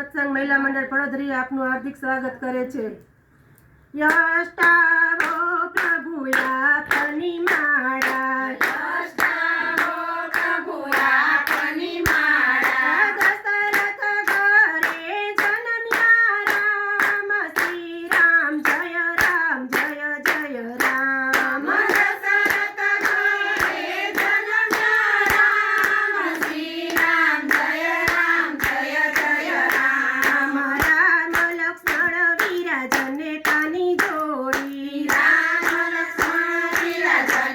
સત્સંગ મહિલા મંડળ પડોદરી આપનું હાર્દિક સ્વાગત કરે છે। યષ્ટાવો પ્રભુ આપની માળા, યષ્ટાવો પ્રભુ આપની માળા, દશરથ ઘરે જન્મ્યા રામ, શ્રી રામ જય રામ જય જય રામ। દશરથ ઘરે જન્મ્યા રામ, શ્રી રામ જય જય રામ। રામ લક્ષ્મણ વિરાજને તાની જોડી, રામ લક્ષ્મણ વિરાજન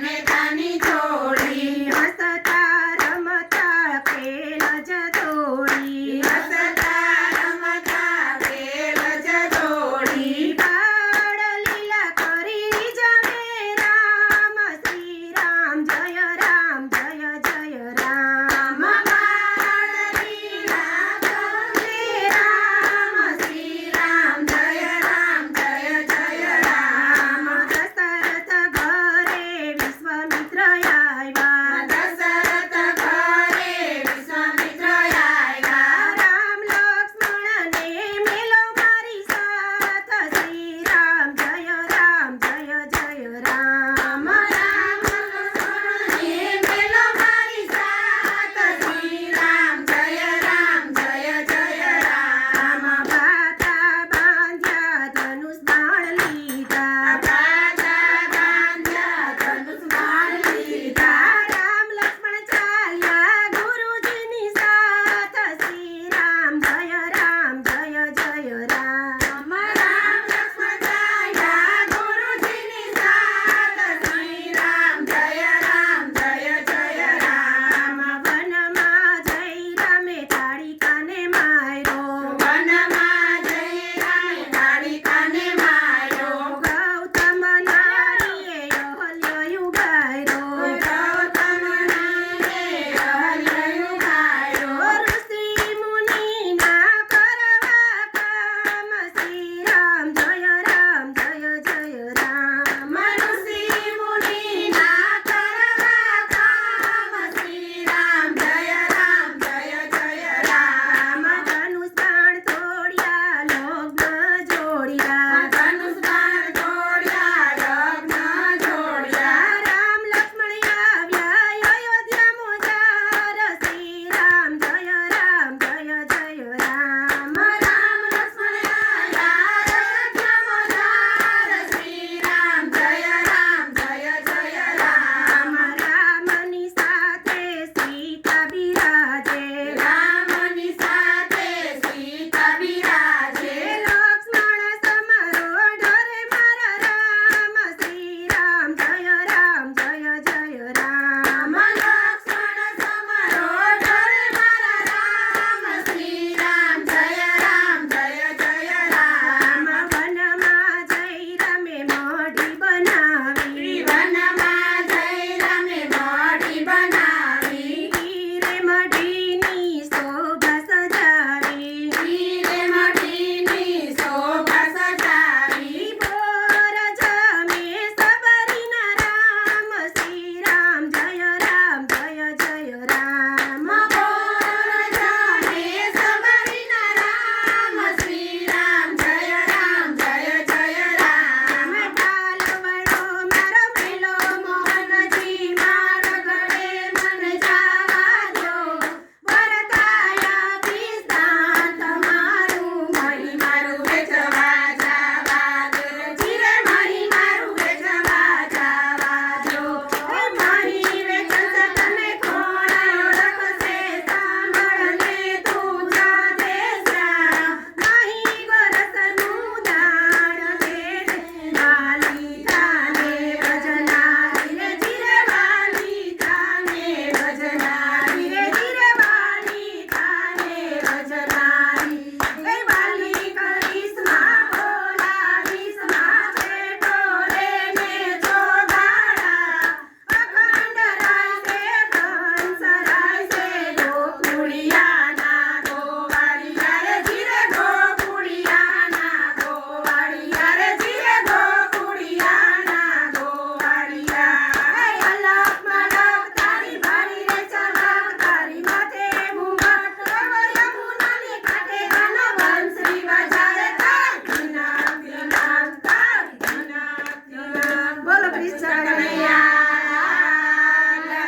કનૈયા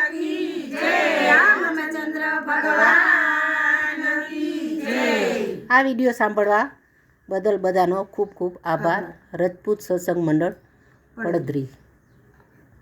કી જય. રામચંદ્ર ભગવાન કી જય. આ વિડીયો સાંભળવા બદલ બધાનો ખૂબ ખૂબ આભાર. રજપૂત સત્સંગ મંડળ પડધરી.